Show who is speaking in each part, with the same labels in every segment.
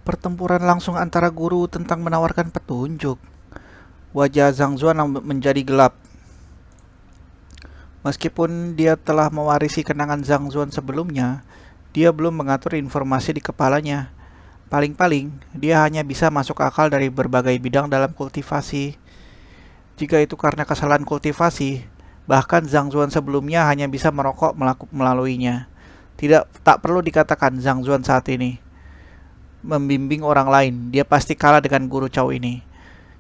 Speaker 1: Pertempuran langsung antara guru tentang menawarkan petunjuk. Wajah Zhang Zuan menjadi gelap. Meskipun dia telah mewarisi kenangan Zhang Zuan sebelumnya, dia belum mengatur informasi di kepalanya. Paling-paling, dia hanya bisa masuk akal dari berbagai bidang dalam kultivasi. Jika itu karena kesalahan kultivasi, bahkan Zhang Zuan sebelumnya hanya bisa merokok melaluinya. Tak perlu dikatakan Zhang Zuan saat ini membimbing orang lain, dia pasti kalah dengan guru Chow ini.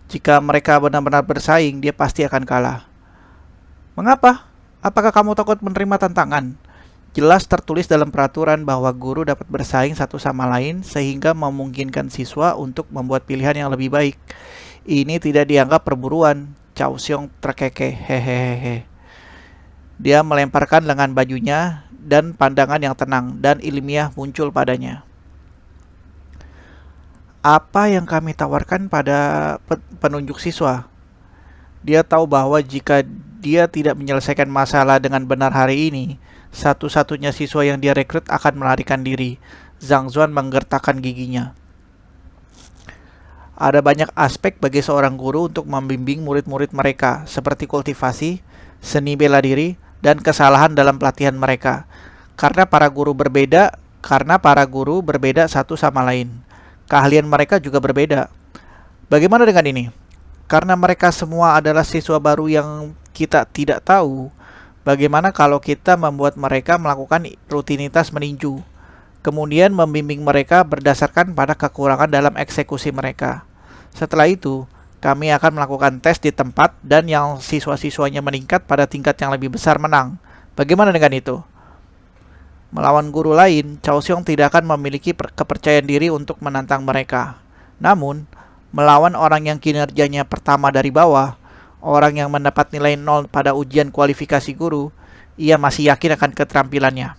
Speaker 1: Jika mereka benar-benar bersaing, dia pasti akan kalah. Mengapa? Apakah kamu takut menerima tantangan? Jelas tertulis dalam peraturan bahwa guru dapat bersaing satu sama lain sehingga memungkinkan siswa untuk membuat pilihan yang lebih baik. Ini tidak dianggap perburuan. Chow Xiong terkekeh. Hehehe. Dia melemparkan lengan bajunya dan pandangan yang tenang dan ilmiah muncul padanya. Apa yang kami tawarkan pada penunjuk siswa? Dia tahu bahwa jika dia tidak menyelesaikan masalah dengan benar hari ini, satu-satunya siswa yang dia rekrut akan melarikan diri. Zhang Zuan menggertakkan giginya. Ada banyak aspek bagi seorang guru untuk membimbing murid-murid mereka, seperti kultivasi, seni bela diri, dan kesalahan dalam pelatihan mereka. Karena para guru berbeda satu sama lain. Keahlian mereka juga berbeda. Bagaimana dengan ini? Karena mereka semua adalah siswa baru yang kita tidak tahu, bagaimana kalau kita membuat mereka melakukan rutinitas meninju, kemudian membimbing mereka berdasarkan pada kekurangan dalam eksekusi mereka. Setelah itu, kami akan melakukan tes di tempat dan yang siswa-siswanya meningkat pada tingkat yang lebih besar menang. Bagaimana dengan itu? Melawan guru lain, Chow Xiong tidak akan memiliki kepercayaan diri untuk menantang mereka. Namun, melawan orang yang kinerjanya pertama dari bawah, orang yang mendapat nilai 0 pada ujian kualifikasi guru, ia masih yakin akan keterampilannya.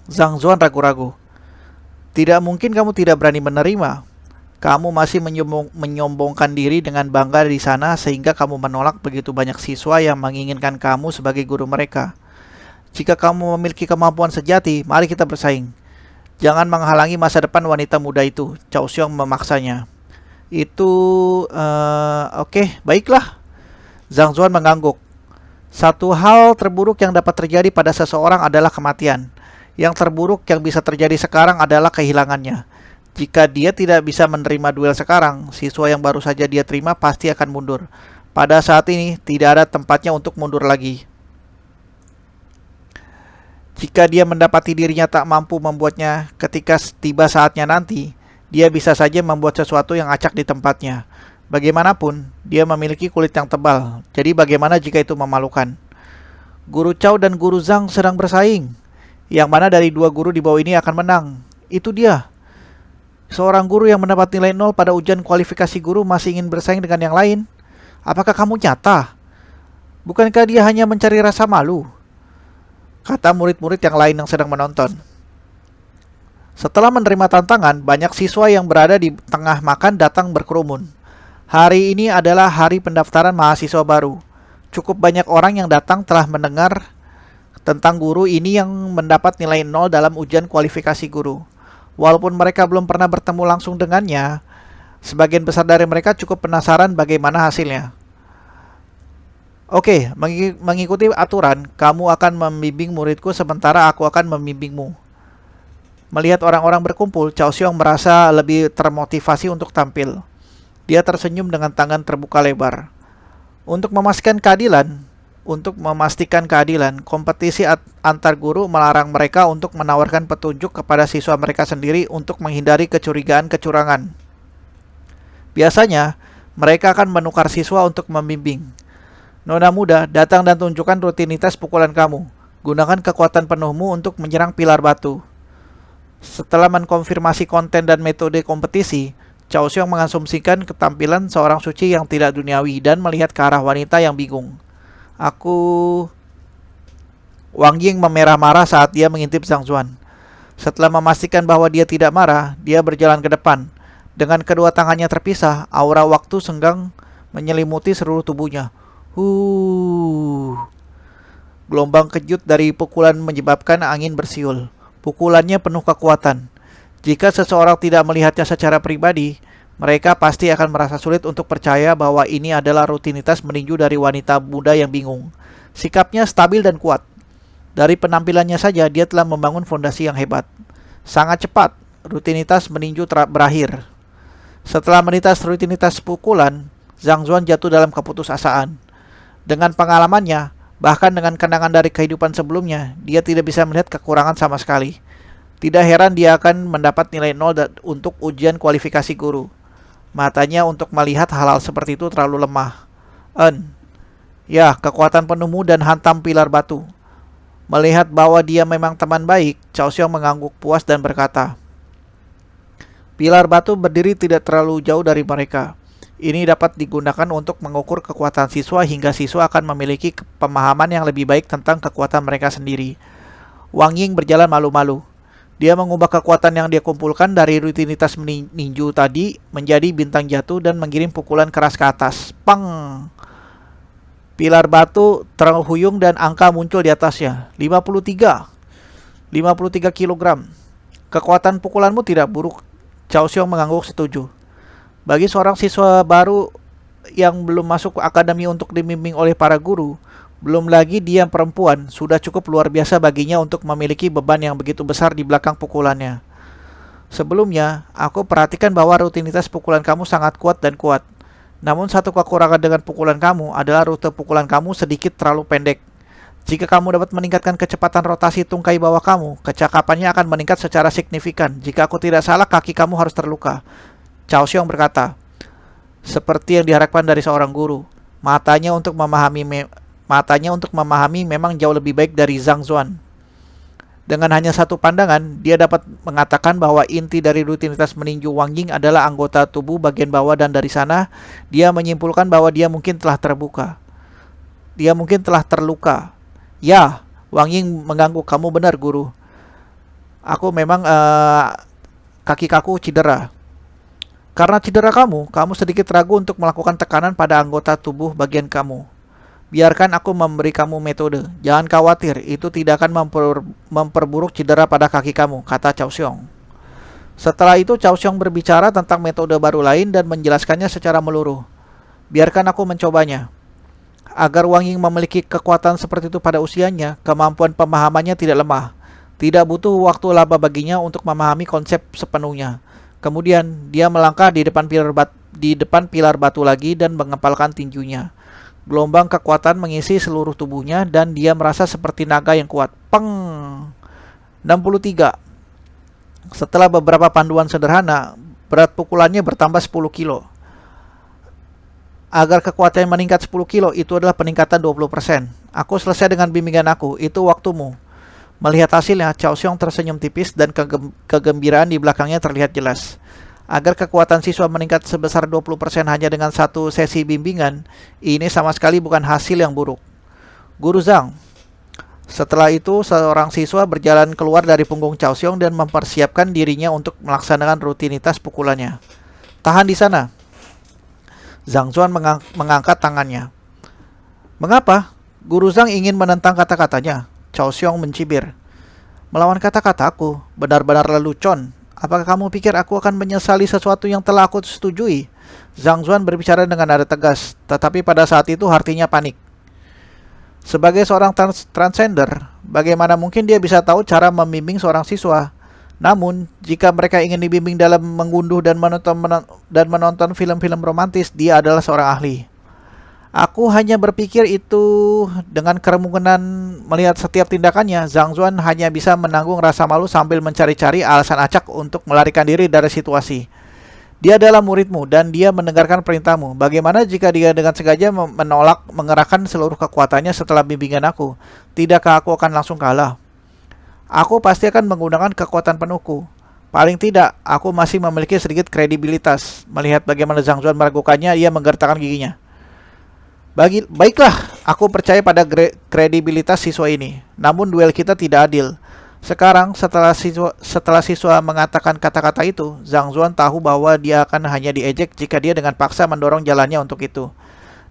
Speaker 1: Zhang Zuan ragu-ragu. Tidak mungkin kamu tidak berani menerima. Kamu masih menyombongkan diri dengan bangga di sana sehingga kamu menolak begitu banyak siswa yang menginginkan kamu sebagai guru mereka. Jika kamu memiliki kemampuan sejati, mari kita bersaing. Jangan menghalangi masa depan wanita muda itu. Chow Xiong memaksanya. Oke, baiklah. Zhang Zuan mengangguk. Satu hal terburuk yang dapat terjadi pada seseorang adalah kematian. Yang terburuk yang bisa terjadi sekarang adalah kehilangannya. Jika dia tidak bisa menerima duel sekarang, siswa yang baru saja dia terima pasti akan mundur. Pada saat ini, tidak ada tempatnya untuk mundur lagi. Jika dia mendapati dirinya tak mampu membuatnya ketika tiba saatnya nanti, dia bisa saja membuat sesuatu yang acak di tempatnya. Bagaimanapun, dia memiliki kulit yang tebal, jadi bagaimana jika itu memalukan? Guru Chow dan Guru Zhang sedang bersaing. Yang mana dari dua guru di bawah ini akan menang? Itu dia. Seorang guru yang mendapat nilai 0 pada ujian kualifikasi guru masih ingin bersaing dengan yang lain. Apakah kamu nyata? Bukankah dia hanya mencari rasa malu? Kata murid-murid yang lain yang sedang menonton. Setelah menerima tantangan, banyak siswa yang berada di tengah makan datang berkerumun. Hari ini adalah hari pendaftaran mahasiswa baru. Cukup banyak orang yang datang telah mendengar tentang guru ini yang mendapat nilai 0 dalam ujian kualifikasi guru. Walaupun mereka belum pernah bertemu langsung dengannya, sebagian besar dari mereka cukup penasaran bagaimana hasilnya. Oke, mengikuti aturan, kamu akan membimbing muridku sementara aku akan membimbingmu. Melihat orang-orang berkumpul, Chow Xiong merasa lebih termotivasi untuk tampil. Dia tersenyum dengan tangan terbuka lebar. Untuk memastikan keadilan, kompetisi antar guru melarang mereka untuk menawarkan petunjuk kepada siswa mereka sendiri untuk menghindari kecurigaan kecurangan. Biasanya, mereka akan menukar siswa untuk membimbing. Nona muda, datang dan tunjukkan rutinitas pukulan kamu. Gunakan kekuatan penuhmu untuk menyerang pilar batu. Setelah mengkonfirmasi konten dan metode kompetisi, Chow Xiong mengasumsikan ketampilan seorang suci yang tidak duniawi dan melihat ke arah wanita yang bingung. Wang Ying memerah marah saat dia mengintip Zhang Zuan. Setelah memastikan bahwa dia tidak marah, dia berjalan ke depan. Dengan kedua tangannya terpisah, aura waktu senggang menyelimuti seluruh tubuhnya. Gelombang kejut dari pukulan menyebabkan angin bersiul. Pukulannya penuh kekuatan. Jika seseorang tidak melihatnya secara pribadi, mereka pasti akan merasa sulit untuk percaya bahwa ini adalah rutinitas meninju dari wanita muda yang bingung. Sikapnya stabil dan kuat. Dari penampilannya saja, dia telah membangun fondasi yang hebat. Sangat cepat, rutinitas meninju berakhir. Setelah menitas rutinitas pukulan, Zhang Zuan jatuh dalam keputusasaan. Dengan pengalamannya, bahkan dengan kenangan dari kehidupan sebelumnya, dia tidak bisa melihat kekurangan sama sekali. Tidak heran dia akan mendapat nilai 0 untuk ujian kualifikasi guru. Matanya untuk melihat hal-hal seperti itu terlalu lemah. Ya, kekuatan penuhmu dan hantam pilar batu. Melihat bahwa dia memang teman baik, Cao Xiong mengangguk puas dan berkata, pilar batu berdiri tidak terlalu jauh dari mereka. Ini dapat digunakan untuk mengukur kekuatan siswa hingga siswa akan memiliki pemahaman yang lebih baik tentang kekuatan mereka sendiri. Wang Ying berjalan malu-malu. Dia mengubah kekuatan yang dia kumpulkan dari rutinitas ninju tadi menjadi bintang jatuh dan mengirim pukulan keras ke atas. Pang! Pilar batu terhuyung dan angka muncul di atasnya. 53 kilogram. Kekuatan pukulanmu tidak buruk. Cao Xiong mengangguk setuju. Bagi seorang siswa baru yang belum masuk akademi untuk dibimbing oleh para guru, belum lagi dia perempuan, sudah cukup luar biasa baginya untuk memiliki beban yang begitu besar di belakang pukulannya. Sebelumnya, aku perhatikan bahwa rutinitas pukulan kamu sangat kuat dan kuat. Namun satu kekurangan dengan pukulan kamu adalah rute pukulan kamu sedikit terlalu pendek. Jika kamu dapat meningkatkan kecepatan rotasi tungkai bawah kamu, kecakapannya akan meningkat secara signifikan. Jika aku tidak salah, kaki kamu harus terluka. Cao Xiong berkata, seperti yang diharapkan dari seorang guru. Matanya untuk memahami memang jauh lebih baik dari Zhang Zuan. Dengan hanya satu pandangan, dia dapat mengatakan bahwa inti dari rutinitas meninju Wang Ying adalah anggota tubuh bagian bawah, dan dari sana dia menyimpulkan bahwa dia mungkin telah terluka. Ya, Wang Ying mengangguk, kamu benar guru. Aku memang kaki kaku cedera. Karena cedera kamu sedikit ragu untuk melakukan tekanan pada anggota tubuh bagian kamu. Biarkan aku memberi kamu metode. Jangan khawatir, itu tidak akan memperburuk cedera pada kaki kamu, kata Cao Xiong. Setelah itu Cao Xiong berbicara tentang metode baru lain dan menjelaskannya secara menyeluruh. Biarkan aku mencobanya. Agar Wang Ying memiliki kekuatan seperti itu pada usianya, kemampuan pemahamannya tidak lemah. Tidak butuh waktu lama baginya untuk memahami konsep sepenuhnya. Kemudian dia melangkah di depan pilar batu lagi dan mengepalkan tinjunya. Gelombang kekuatan mengisi seluruh tubuhnya dan dia merasa seperti naga yang kuat. Peng! 63. Setelah beberapa panduan sederhana, berat pukulannya bertambah 10 kilo. Agar kekuatannya meningkat 10 kilo, itu adalah peningkatan 20%. Aku selesai dengan bimbingan aku, itu waktumu. Melihat hasilnya, Cao Xiong tersenyum tipis dan kegembiraan di belakangnya terlihat jelas. Agar kekuatan siswa meningkat sebesar 20% hanya dengan satu sesi bimbingan, ini sama sekali bukan hasil yang buruk. Guru Zhang. Setelah itu, seorang siswa berjalan keluar dari punggung Cao Xiong dan mempersiapkan dirinya untuk melaksanakan rutinitas pukulannya. Tahan di sana. Zhang Zuan mengangkat tangannya. Mengapa? Guru Zhang ingin menentang kata-katanya. Cao Xiong mencibir. Melawan kata-kataku, benar-benar lelucon. Apakah kamu pikir aku akan menyesali sesuatu yang telah aku setujui? Zhang Zuan berbicara dengan nada tegas, tetapi pada saat itu hatinya panik. Sebagai seorang transgender, bagaimana mungkin dia bisa tahu cara membimbing seorang siswa? Namun, jika mereka ingin dibimbing dalam mengunduh dan menonton film-film romantis, dia adalah seorang ahli. Aku hanya berpikir itu dengan kemungkinan melihat setiap tindakannya. Zhang Zuan hanya bisa menanggung rasa malu sambil mencari-cari alasan acak untuk melarikan diri dari situasi. Dia adalah muridmu dan dia mendengarkan perintahmu. Bagaimana jika dia dengan sengaja menolak mengerahkan seluruh kekuatannya setelah bimbingan aku? Tidakkah aku akan langsung kalah? Aku pasti akan menggunakan kekuatan penuhku. Paling tidak, aku masih memiliki sedikit kredibilitas. Melihat bagaimana Zhang Zuan meragukannya, ia menggertakkan giginya. Baiklah, aku percaya pada kredibilitas siswa ini. Namun duel kita tidak adil. Sekarang, setelah siswa mengatakan kata-kata itu, Zhang Zuan tahu bahwa dia akan hanya diejek jika dia dengan paksa mendorong jalannya untuk itu.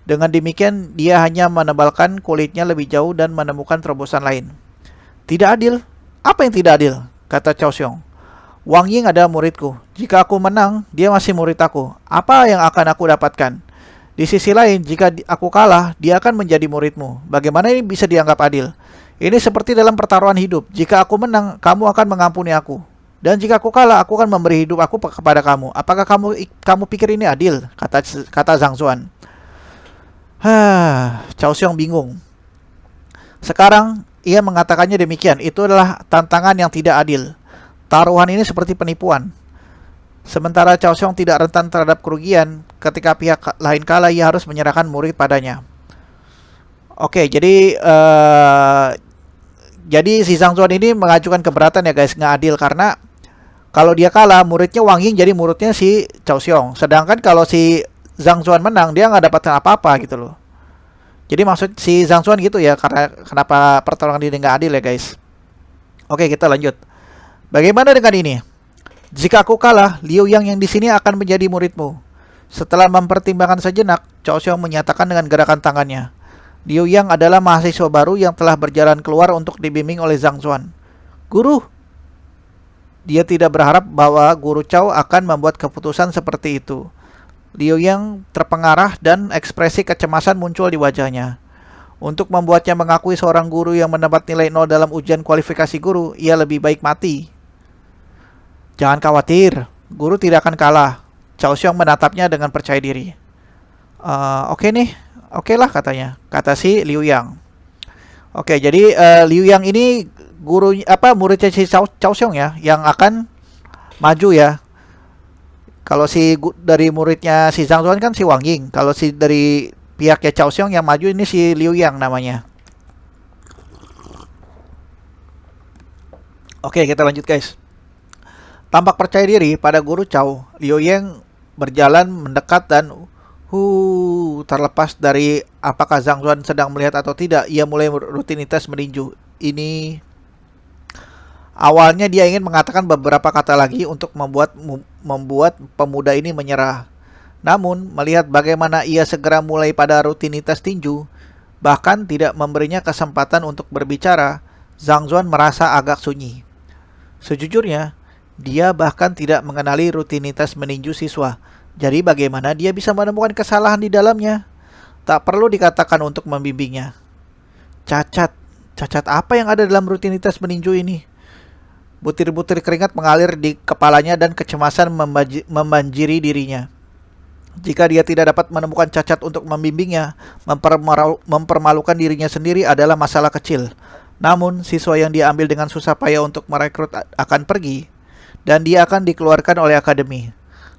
Speaker 1: Dengan demikian, dia hanya menebalkan kulitnya lebih jauh dan menemukan terobosan lain. Tidak adil? Apa yang tidak adil? Kata Cao Xiong. Wang Ying adalah muridku. Jika aku menang, dia masih murid aku. Apa yang akan aku dapatkan? Di sisi lain, jika aku kalah, dia akan menjadi muridmu. Bagaimana ini bisa dianggap adil? Ini seperti dalam pertaruhan hidup. Jika aku menang, kamu akan mengampuni aku. Dan jika aku kalah, aku akan memberi hidup aku kepada kamu. Apakah kamu pikir ini adil? Kata Zhang Zuan. Cao Xiong bingung. Sekarang ia mengatakannya demikian. Itu adalah tantangan yang tidak adil. Taruhan ini seperti penipuan. Sementara Cao Xiong tidak rentan terhadap kerugian, ketika pihak lain kalah ia harus menyerahkan murid padanya. Oke, jadi si Zhang Zuan ini mengajukan keberatan ya guys, nggak adil karena kalau dia kalah muridnya Wang Ying jadi muridnya si Cao Xiong. Sedangkan kalau si Zhang Zuan menang dia nggak dapat apa-apa gitu loh. Jadi maksud si Zhang Zuan gitu ya, karena kenapa pertarungan ini nggak adil ya guys. Oke, kita lanjut. Bagaimana dengan ini? Jika aku kalah, Liu Yang di sini akan menjadi muridmu. Setelah mempertimbangkan sejenak, Cao Xiong menyatakan dengan gerakan tangannya. Liu Yang adalah mahasiswa baru yang telah berjalan keluar untuk dibimbing oleh Zhang Zuan. Guru, dia tidak berharap bahwa Guru Cao akan membuat keputusan seperti itu. Liu Yang terpengarah dan ekspresi kecemasan muncul di wajahnya. Untuk membuatnya mengakui seorang guru yang mendapat nilai 0 dalam ujian kualifikasi guru, ia lebih baik mati. Jangan khawatir, guru tidak akan kalah. Cao Xiong menatapnya dengan percaya diri. Oke nih, oke lah katanya, kata si Liu Yang. Oke, jadi Liu Yang ini muridnya si Cao Xiong ya, yang akan maju ya. Kalau dari muridnya si Zhang Zuan kan si Wang Ying. Kalau dari pihaknya Cao Xiong yang maju ini si Liu Yang namanya. Oke, kita lanjut guys. Tampak percaya diri pada Guru Cao, Liu Yang berjalan mendekat dan terlepas dari apakah Zhang Zuan sedang melihat atau tidak, ia mulai rutinitas meninju. Ini awalnya dia ingin mengatakan beberapa kata lagi untuk membuat pemuda ini menyerah. Namun, melihat bagaimana ia segera mulai pada rutinitas tinju, bahkan tidak memberinya kesempatan untuk berbicara, Zhang Zuan merasa agak sunyi. Sejujurnya, dia bahkan tidak mengenali rutinitas meninju siswa. Jadi bagaimana dia bisa menemukan kesalahan di dalamnya? Tak perlu dikatakan untuk membimbingnya. Cacat apa yang ada dalam rutinitas meninju ini? Butir-butir keringat mengalir di kepalanya dan kecemasan membanjiri dirinya. Jika dia tidak dapat menemukan cacat untuk membimbingnya, mempermalukan dirinya sendiri adalah masalah kecil. Namun, siswa yang dia ambil dengan susah payah untuk merekrut akan pergi, dan dia akan dikeluarkan oleh akademi.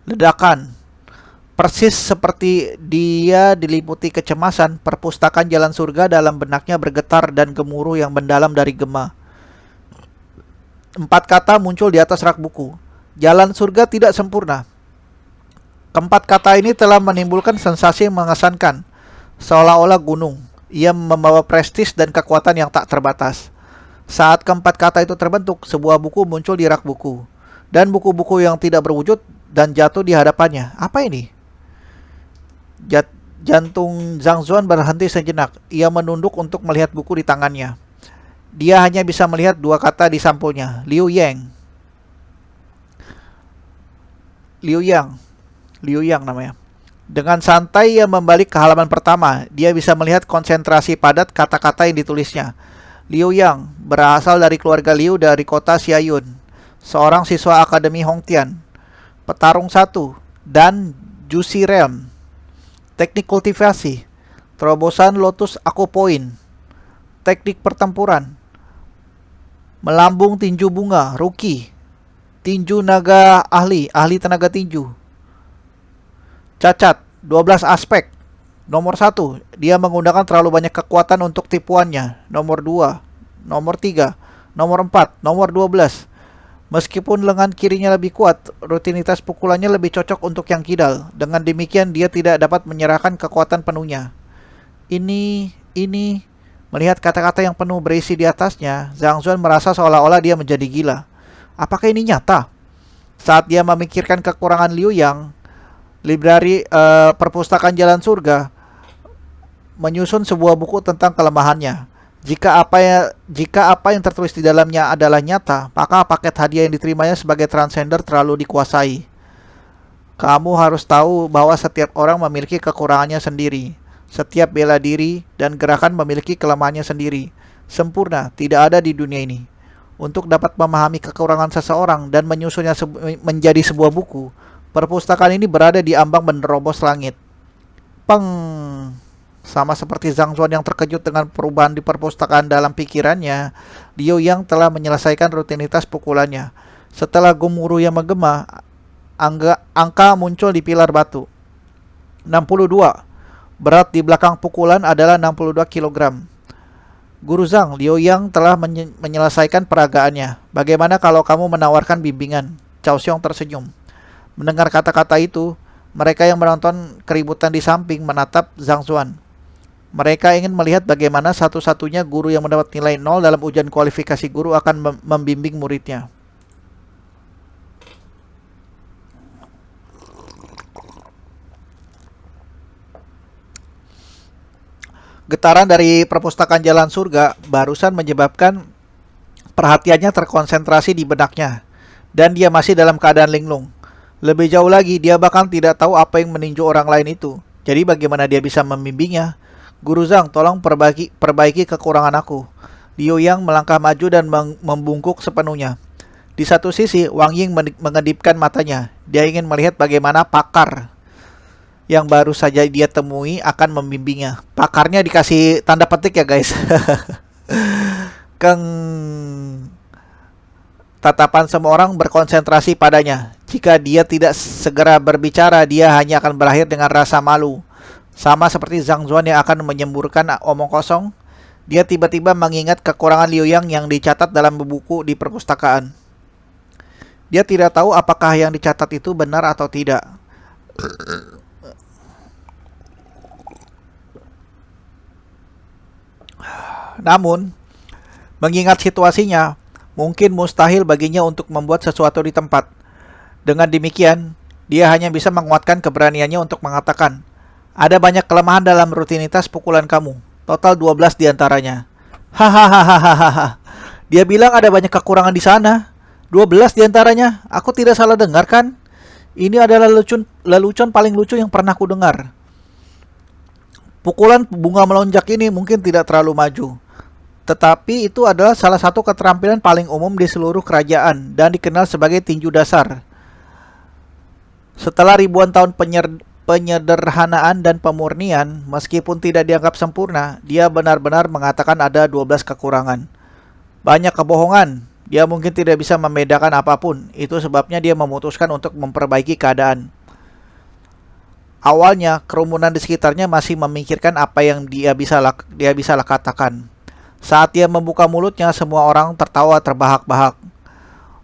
Speaker 1: Ledakan. Persis seperti dia diliputi kecemasan, perpustakaan Jalan Surga dalam benaknya bergetar dan gemuruh yang mendalam dari gema. 4 kata muncul di atas rak buku. Jalan Surga tidak sempurna. Keempat kata ini telah menimbulkan sensasi yang mengesankan, seolah-olah gunung. Ia membawa prestis dan kekuatan yang tak terbatas. Saat keempat kata itu terbentuk, sebuah buku muncul di rak buku. Dan buku-buku yang tidak berwujud dan jatuh di hadapannya. Apa ini? Jantung Zhang Zuan berhenti sejenak. Ia menunduk untuk melihat buku di tangannya. Dia hanya bisa melihat 2 kata di sampulnya. Liu Yang namanya. Dengan santai ia membalik ke halaman pertama. Dia bisa melihat konsentrasi padat kata-kata yang ditulisnya. Liu Yang berasal dari keluarga Liu dari kota Xiayun, seorang siswa Akademi Hongtian, petarung 1, dan Jushi Realm, teknik kultivasi, terobosan Lotus Aku Point, teknik pertempuran, melambung tinju bunga, rookie, tinju naga ahli tenaga tinju. Cacat, 12 aspek. Nomor 1, dia menggunakan terlalu banyak kekuatan untuk tipuannya. Nomor 2, nomor 3, nomor 4, nomor 12. Meskipun lengan kirinya lebih kuat, rutinitas pukulannya lebih cocok untuk yang kidal. Dengan demikian, dia tidak dapat menyerahkan kekuatan penuhnya. Ini, melihat kata-kata yang penuh berisi di atasnya, Zhang Zuan merasa seolah-olah dia menjadi gila. Apakah ini nyata? Saat dia memikirkan kekurangan Liu Yang, librari perpustakaan Jalan Surga menyusun sebuah buku tentang kelemahannya. Jika apa yang tertulis di dalamnya adalah nyata, maka paket hadiah yang diterimanya sebagai transcender terlalu dikuasai. Kamu harus tahu bahwa setiap orang memiliki kekurangannya sendiri. Setiap bela diri dan gerakan memiliki kelemahannya sendiri. Sempurna tidak ada di dunia ini. Untuk dapat memahami kekurangan seseorang dan menyusunnya menjadi sebuah buku, perpustakaan ini berada di ambang menerobos langit. Peng! Sama seperti Zhang Zuan yang terkejut dengan perubahan di perpustakaan dalam pikirannya, Liu Yang telah menyelesaikan rutinitas pukulannya. Setelah gemuruh yang menggema, angka muncul di pilar batu. 62. Berat di belakang pukulan adalah 62 kg. Guru Zhang, Liu Yang telah menyelesaikan peragaannya. Bagaimana kalau kamu menawarkan bimbingan? Cao Xiong tersenyum. Mendengar kata-kata itu, mereka yang menonton keributan di samping menatap Zhang Zuan. Mereka ingin melihat bagaimana satu-satunya guru yang mendapat nilai 0 dalam ujian kualifikasi guru akan membimbing muridnya. Getaran dari perpustakaan Jalan Surga barusan menyebabkan perhatiannya terkonsentrasi di benaknya, dan dia masih dalam keadaan linglung. Lebih jauh lagi, dia bahkan tidak tahu apa yang meninju orang lain itu. Jadi bagaimana dia bisa membimbingnya? Guru Zhang, tolong perbaiki kekurangan aku. Liu Yang melangkah maju dan membungkuk sepenuhnya. Di satu sisi, Wang Ying mengedipkan matanya. Dia ingin melihat bagaimana pakar yang baru saja dia temui akan membimbingnya. Pakarnya dikasih tanda petik ya guys. Keng. Tatapan semua orang berkonsentrasi padanya. Jika dia tidak segera berbicara, dia hanya akan berakhir dengan rasa malu. Sama seperti Zhang Zuan yang akan menyemburkan omong kosong, dia tiba-tiba mengingat kekurangan Liu Yang yang dicatat dalam buku di perpustakaan. Dia tidak tahu apakah yang dicatat itu benar atau tidak. Namun, mengingat situasinya, mungkin mustahil baginya untuk membuat sesuatu di tempat. Dengan demikian, dia hanya bisa menguatkan keberaniannya untuk mengatakan, ada banyak kelemahan dalam rutinitas pukulan kamu. Total 12 diantaranya. Hahaha. Dia bilang ada banyak kekurangan di sana. 12 diantaranya. Aku tidak salah dengar kan? Ini adalah lelucon paling lucu yang pernah ku dengar. Pukulan bunga melonjak ini mungkin tidak terlalu maju. Tetapi itu adalah salah satu keterampilan paling umum di seluruh kerajaan dan dikenal sebagai tinju dasar. Setelah ribuan tahun penyederhanaan dan pemurnian, meskipun tidak dianggap sempurna, dia benar-benar mengatakan ada 12 kekurangan. Banyak kebohongan, dia mungkin tidak bisa membedakan apapun. Itu sebabnya dia memutuskan untuk memperbaiki keadaan. Awalnya, kerumunan di sekitarnya masih memikirkan apa yang dia bisa katakan. Saat dia membuka mulutnya, semua orang tertawa terbahak-bahak.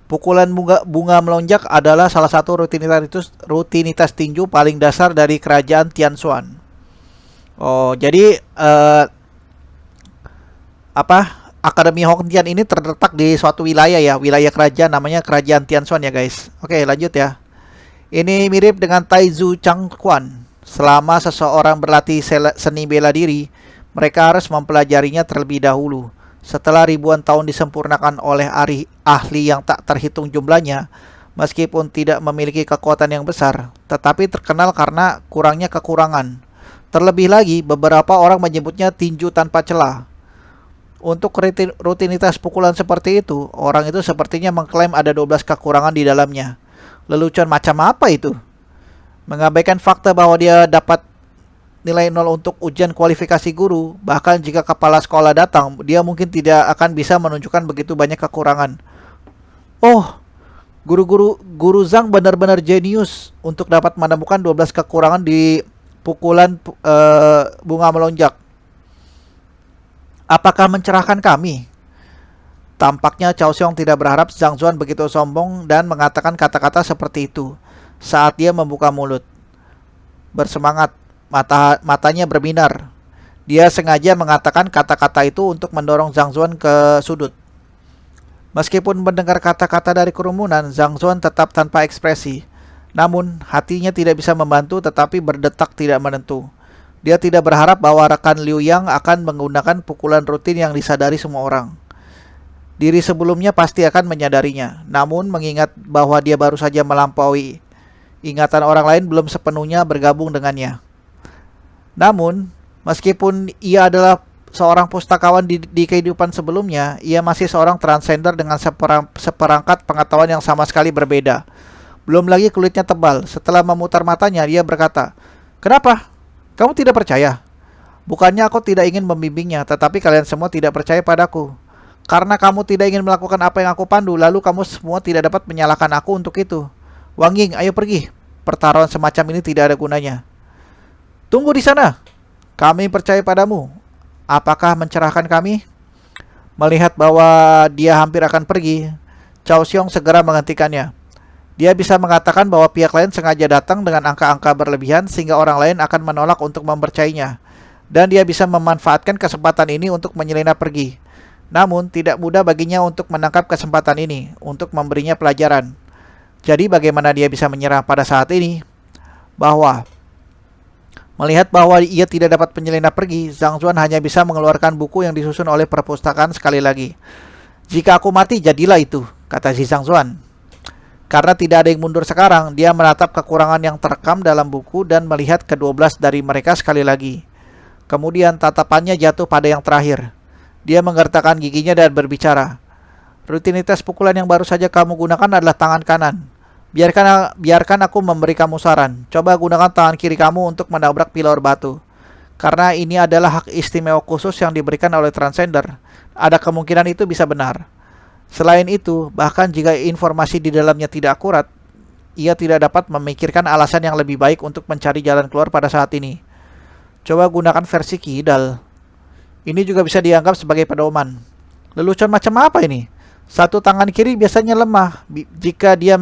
Speaker 1: Pukulan bunga melonjak adalah salah satu rutinitas tinju paling dasar dari kerajaan Tianshuan. Oh, jadi Akademi Hongtian ini terletak di suatu wilayah ya, wilayah kerajaan namanya Kerajaan Tianshuan ya guys. Oke, lanjut ya. Ini mirip dengan Taizu Changquan. Selama seseorang berlatih seni bela diri, mereka harus mempelajarinya terlebih dahulu. Setelah ribuan tahun disempurnakan oleh ahli yang tak terhitung jumlahnya, meskipun tidak memiliki kekuatan yang besar, tetapi terkenal karena kurangnya kekurangan. Terlebih lagi, beberapa orang menyebutnya tinju tanpa celah. Untuk rutinitas pukulan seperti itu, orang itu sepertinya mengklaim ada 12 kekurangan di dalamnya. Lelucon macam apa itu? Mengabaikan fakta bahwa dia dapat nilai 0 untuk ujian kualifikasi guru, bahkan jika kepala sekolah datang, dia mungkin tidak akan bisa menunjukkan begitu banyak kekurangan. Oh, guru Zhang benar-benar jenius untuk dapat menemukan 12 kekurangan di pukulan bunga melonjak. Apakah mencerahkan kami? Tampaknya Cao Xiong tidak berharap Zhang Zuan begitu sombong dan mengatakan kata-kata seperti itu saat dia membuka mulut. Bersemangat. Matanya berbinar. Dia sengaja mengatakan kata-kata itu untuk mendorong Zhang Zuan ke sudut. Meskipun mendengar kata-kata dari kerumunan, Zhang Zuan tetap tanpa ekspresi. Namun, hatinya tidak bisa membantu tetapi berdetak tidak menentu. Dia tidak berharap bahwa rekan Liu Yang akan menggunakan pukulan rutin yang disadari semua orang. Diri sebelumnya pasti akan menyadarinya, namun mengingat bahwa dia baru saja melampaui ingatan orang lain belum sepenuhnya bergabung dengannya. Namun, meskipun ia adalah seorang pustakawan di kehidupan sebelumnya, ia masih seorang transender dengan seperangkat pengetahuan yang sama sekali berbeda. Belum lagi kulitnya tebal. Setelah memutar matanya, dia berkata, "Kenapa? Kamu tidak percaya? Bukannya aku tidak ingin membimbingnya, tetapi kalian semua tidak percaya padaku. Karena kamu tidak ingin melakukan apa yang aku pandu, lalu kamu semua tidak dapat menyalahkan aku untuk itu. Wang Ying, ayo pergi. Pertaruhan semacam ini tidak ada gunanya." "Tunggu di sana. Kami percaya padamu. Apakah mencerahkan kami?" Melihat bahwa dia hampir akan pergi, Cao Xiong segera menghentikannya. Dia bisa mengatakan bahwa pihak lain sengaja datang dengan angka-angka berlebihan sehingga orang lain akan menolak untuk mempercayainya. Dan dia bisa memanfaatkan kesempatan ini untuk menyelinap pergi. Namun, tidak mudah baginya untuk menangkap kesempatan ini, untuk memberinya pelajaran. Jadi, bagaimana dia bisa menyerah pada saat ini? Melihat bahwa ia tidak dapat menyelinap pergi, Zhang Zuan hanya bisa mengeluarkan buku yang disusun oleh perpustakaan sekali lagi. "Jika aku mati, jadilah itu," kata si Zhang Zuan. Karena tidak ada yang mundur sekarang, dia menatap kekurangan yang terekam dalam buku dan melihat ke-12 dari mereka sekali lagi. Kemudian tatapannya jatuh pada yang terakhir. Dia menggertakkan giginya dan berbicara. "Rutinitas pukulan yang baru saja kamu gunakan adalah tangan kanan. Biarkan aku memberi kamu saran. Coba gunakan tangan kiri kamu untuk menabrak pilar batu. Karena ini adalah hak istimewa khusus yang diberikan oleh transender. Ada kemungkinan itu bisa benar. Selain itu, bahkan jika informasi di dalamnya tidak akurat, ia tidak dapat memikirkan alasan yang lebih baik untuk mencari jalan keluar pada saat ini. Coba gunakan versi kidal. Ini juga bisa dianggap sebagai pedoman. Lelucon macam apa ini? Satu tangan kiri biasanya lemah. Jika dia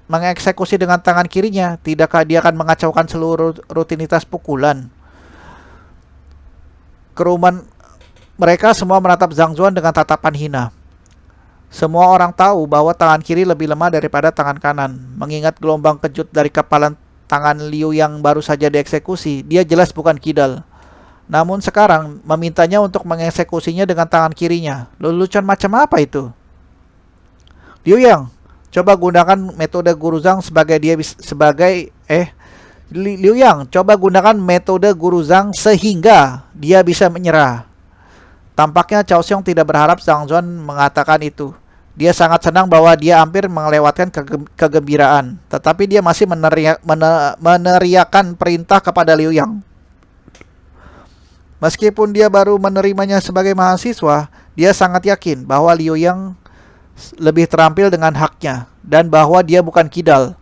Speaker 1: mengeksekusi dengan tangan kirinya, tidakkah dia akan mengacaukan seluruh rutinitas pukulan?" Keruman mereka semua menatap Zhang Zuan dengan tatapan hina. Semua orang tahu bahwa tangan kiri lebih lemah daripada tangan kanan. Mengingat gelombang kejut dari kepalan tangan Liu yang baru saja dieksekusi, dia jelas bukan kidal. Namun sekarang memintanya untuk mengeksekusinya dengan tangan kirinya. Lelucon macam apa itu? "Liu Yang, coba gunakan metode Guru Zhang Liu Yang, coba gunakan metode Guru Zhang sehingga dia bisa menyerah." Tampaknya Cao Xiong tidak berharap Zhang Zuan mengatakan itu. Dia sangat senang bahwa dia hampir melewatkan kegembiraan, tetapi dia masih meneriakan perintah kepada Liu Yang. Meskipun dia baru menerimanya sebagai mahasiswa, dia sangat yakin bahwa Liu Yang lebih terampil dengan haknya dan bahwa dia bukan kidal.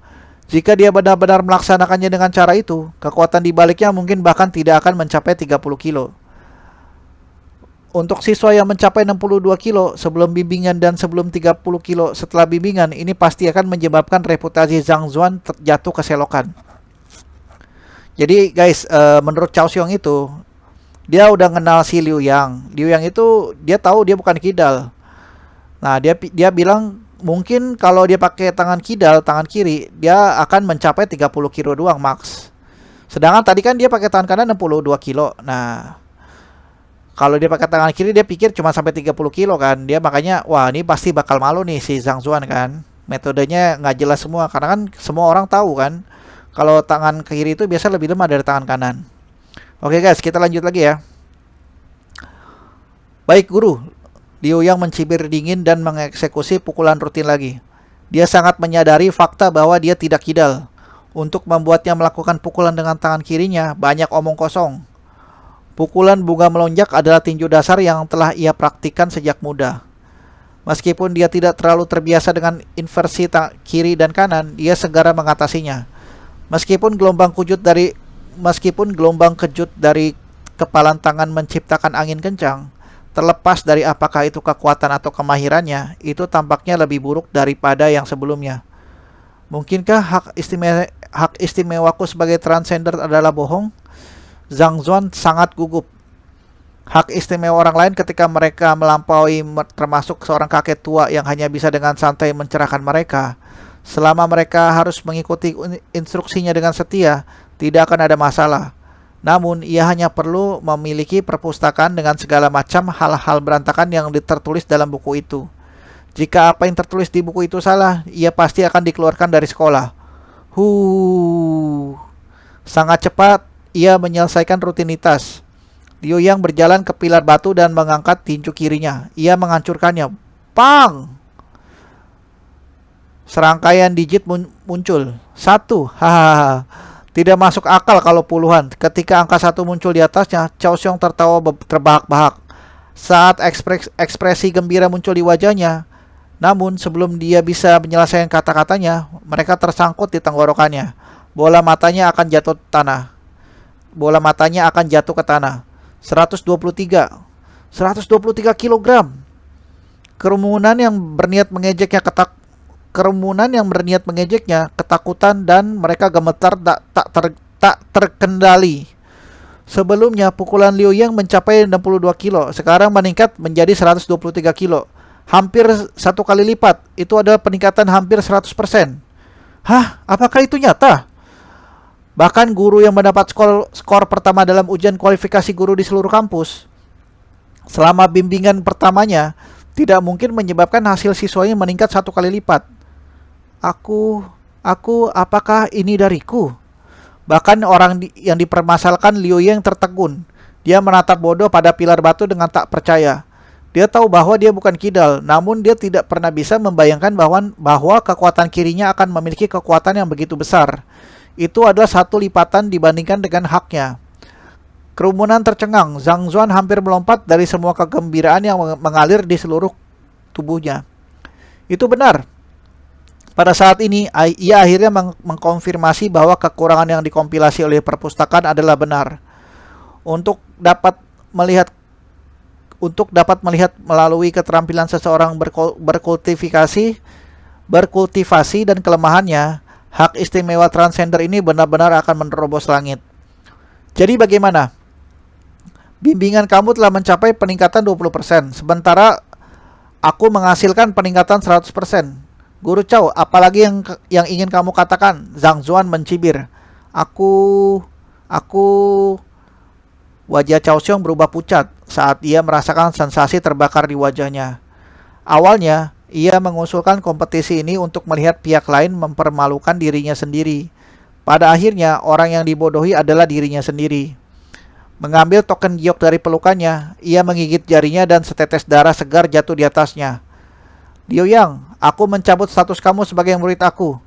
Speaker 1: Jika dia benar-benar melaksanakannya dengan cara itu, kekuatan di baliknya mungkin bahkan tidak akan mencapai 30 kilo. Untuk siswa yang mencapai 62 kilo sebelum bimbingan dan sebelum 30 kilo setelah bimbingan, ini pasti akan menyebabkan reputasi Zhang Zuan jatuh ke selokan. Jadi guys, menurut Cao Xiong itu, dia udah kenal si Liu Yang. Liu Yang itu dia tahu dia bukan kidal. Nah, dia bilang mungkin kalau dia pakai tangan kidal, tangan kiri, dia akan mencapai 30 kilo doang max. Sedangkan tadi kan dia pakai tangan kanan 62 kilo. Nah, kalau dia pakai tangan kiri dia pikir cuma sampai 30 kilo kan. Dia makanya, wah ini pasti bakal malu nih si Zhang Zuan kan. Metodenya nggak jelas semua karena kan semua orang tahu kan kalau tangan kiri itu biasa lebih lemah dari tangan kanan. Oke guys, kita lanjut lagi ya. "Baik guru." Liu Yang mencibir dingin dan mengeksekusi pukulan rutin lagi. Dia sangat menyadari fakta bahwa dia tidak kidal. Untuk membuatnya melakukan pukulan dengan tangan kirinya, banyak omong kosong. Pukulan bunga melonjak adalah tinju dasar yang telah ia praktikkan sejak muda. Meskipun dia tidak terlalu terbiasa dengan inversi kiri dan kanan, dia segera mengatasinya. Meskipun gelombang kejut dari kepalan tangan menciptakan angin kencang, terlepas dari apakah itu kekuatan atau kemahirannya, itu tampaknya lebih buruk daripada yang sebelumnya. Mungkinkah hak istimewaku sebagai transcender adalah bohong? Zhang Zuan sangat gugup. Hak istimewa orang lain ketika mereka melampaui, termasuk seorang kakek tua yang hanya bisa dengan santai mencerahkan mereka. Selama mereka harus mengikuti instruksinya dengan setia, tidak akan ada masalah. Namun, ia hanya perlu memiliki perpustakaan dengan segala macam hal-hal berantakan yang tertulis dalam buku itu. Jika apa yang tertulis di buku itu salah, ia pasti akan dikeluarkan dari sekolah. Sangat cepat, ia menyelesaikan rutinitas. Liu Yang berjalan ke pilar batu dan mengangkat tinju kirinya. Ia menghancurkannya. Pang! Serangkaian digit muncul. 1. Hahaha. Tidak masuk akal kalau puluhan. Ketika angka 1 muncul di atasnya, Cao Xiong tertawa terbahak-bahak. Saat ekspresi gembira muncul di wajahnya, namun sebelum dia bisa menyelesaikan kata-katanya, mereka tersangkut di tenggorokannya. Bola matanya akan jatuh ke tanah. 123 kilogram. Kerumunan yang berniat mengejeknya ketakutan dan mereka gemetar tak terkendali. Sebelumnya pukulan Liu Yang mencapai 62 kilo, sekarang meningkat menjadi 123 kilo. Hampir 1 kali lipat. Itu adalah peningkatan hampir 100%. Hah? Apakah itu nyata? Bahkan guru yang mendapat skor pertama dalam ujian kualifikasi guru di seluruh kampus selama bimbingan pertamanya tidak mungkin menyebabkan hasil siswanya meningkat 1 kali lipat. Apakah ini dariku? Bahkan orang yang dipermasalahkan Liu Yang tertegun. Dia menatap bodoh pada pilar batu dengan tak percaya. Dia tahu bahwa dia bukan kidal, namun dia tidak pernah bisa membayangkan bahwa kekuatan kirinya akan memiliki kekuatan yang begitu besar. Itu adalah 1 lipatan dibandingkan dengan haknya. Kerumunan tercengang. Zhang Zuan hampir melompat dari semua kegembiraan yang mengalir di seluruh tubuhnya. Itu benar. Pada saat ini, ia akhirnya mengkonfirmasi bahwa kekurangan yang dikompilasi oleh perpustakaan adalah benar. Untuk dapat melihat melalui keterampilan seseorang berkultivasi dan kelemahannya, hak istimewa transender ini benar-benar akan menerobos langit. Jadi bagaimana? Bimbingan kamu telah mencapai peningkatan 20%, sementara aku menghasilkan peningkatan 100%. Guru Cao, apalagi yang ingin kamu katakan? Zhang Zuan mencibir. Aku Wajah Cao Xiong berubah pucat saat ia merasakan sensasi terbakar di wajahnya. Awalnya, ia mengusulkan kompetisi ini untuk melihat pihak lain mempermalukan dirinya sendiri. Pada akhirnya, orang yang dibodohi adalah dirinya sendiri. Mengambil token giok dari pelukannya, ia menggigit jarinya dan setetes darah segar jatuh di atasnya. Liu Yang, aku mencabut status kamu sebagai murid aku.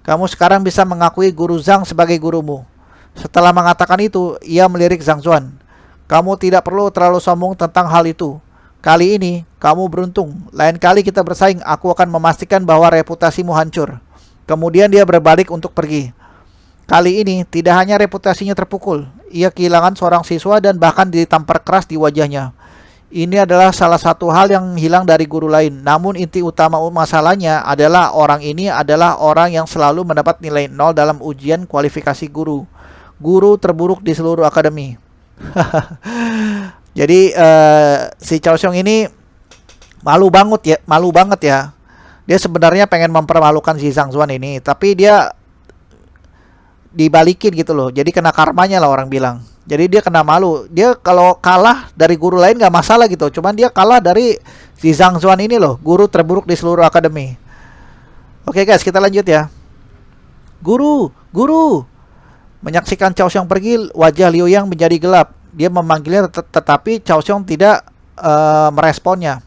Speaker 1: Kamu sekarang bisa mengakui Guru Zhang sebagai gurumu. Setelah mengatakan itu, ia melirik Zhang Zuan. Kamu tidak perlu terlalu sombong tentang hal itu. Kali ini, kamu beruntung. Lain kali kita bersaing, aku akan memastikan bahwa reputasimu hancur. Kemudian dia berbalik untuk pergi. Kali ini, tidak hanya reputasinya terpukul. Ia kehilangan seorang siswa dan bahkan ditampar keras di wajahnya. Ini adalah salah satu hal yang hilang dari guru lain. Namun inti utama masalahnya adalah orang ini adalah orang yang selalu mendapat nilai 0 dalam ujian kualifikasi guru. Guru terburuk di seluruh akademi. Jadi si Cao Xiong ini malu banget ya. Dia sebenarnya pengen mempermalukan si Zhang Zuan ini, tapi dia dibalikin gitu loh. Jadi kena karmanya lah orang bilang. Jadi dia kena malu. Dia kalau kalah dari guru lain gak masalah gitu. Cuman dia kalah dari si Zhang Zuan ini loh, guru terburuk di seluruh akademi. Oke guys, kita lanjut ya. Guru. Menyaksikan Cao Xiong pergi, wajah Liu Yang menjadi gelap. Dia memanggilnya tetapi Cao Xiong tidak meresponnya.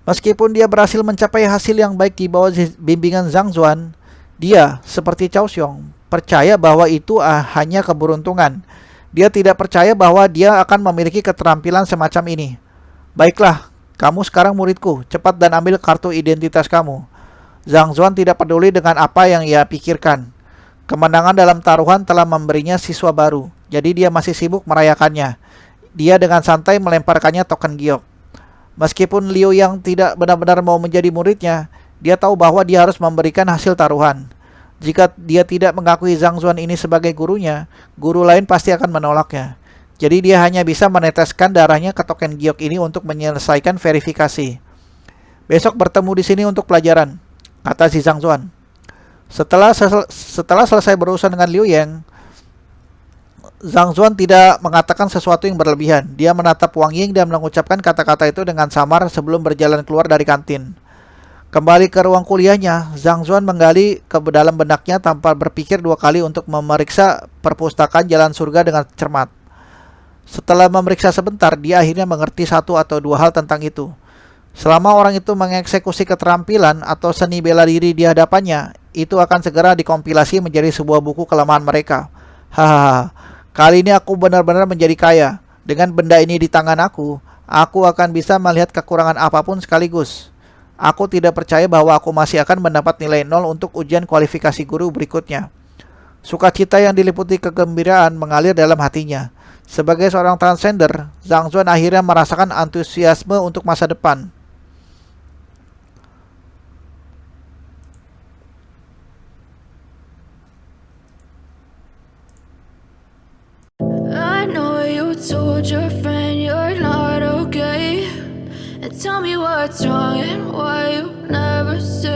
Speaker 1: Meskipun dia berhasil mencapai hasil yang baik di bawah bimbingan Zhang Zuan, dia, seperti Cao Xiong, percaya bahwa itu hanya keberuntungan. Dia tidak percaya bahwa dia akan memiliki keterampilan semacam ini. Baiklah, kamu sekarang muridku. Cepat dan ambil kartu identitas kamu. Zhang Zuan tidak peduli dengan apa yang ia pikirkan. Kemenangan dalam taruhan telah memberinya siswa baru, jadi dia masih sibuk merayakannya. Dia dengan santai melemparkannya token giok. Meskipun Liu Yang tidak benar-benar mau menjadi muridnya, dia tahu bahwa dia harus memberikan hasil taruhan. Jika dia tidak mengakui Zhang Zuan ini sebagai gurunya, guru lain pasti akan menolaknya. Jadi dia hanya bisa meneteskan darahnya ke token giok ini untuk menyelesaikan verifikasi. Besok bertemu di sini untuk pelajaran, kata si Zhang Zuan. Setelah selesai berurusan dengan Liu Yang, Zhang Zuan tidak mengatakan sesuatu yang berlebihan. Dia menatap Wang Ying dan mengucapkan kata-kata itu dengan samar sebelum berjalan keluar dari kantin. Kembali ke ruang kuliahnya, Zhang Zuan menggali ke dalam benaknya tanpa berpikir dua kali untuk memeriksa perpustakaan Jalan Surga dengan cermat. Setelah memeriksa sebentar, dia akhirnya mengerti satu atau dua hal tentang itu. Selama orang itu mengeksekusi keterampilan atau seni bela diri di hadapannya, itu akan segera dikompilasi menjadi sebuah buku kelemahan mereka. Hahaha, kali ini aku benar-benar menjadi kaya. Dengan benda ini di tangan aku akan bisa melihat kekurangan apapun sekaligus. Aku tidak percaya bahwa aku masih akan mendapat nilai nol untuk ujian kualifikasi guru berikutnya. Sukacita yang diliputi kegembiraan mengalir dalam hatinya. Sebagai seorang transgender, Zhang Zuan akhirnya merasakan antusiasme untuk masa depan.
Speaker 2: I know you told your friend you're not okay, and tell me what's wrong and why you never say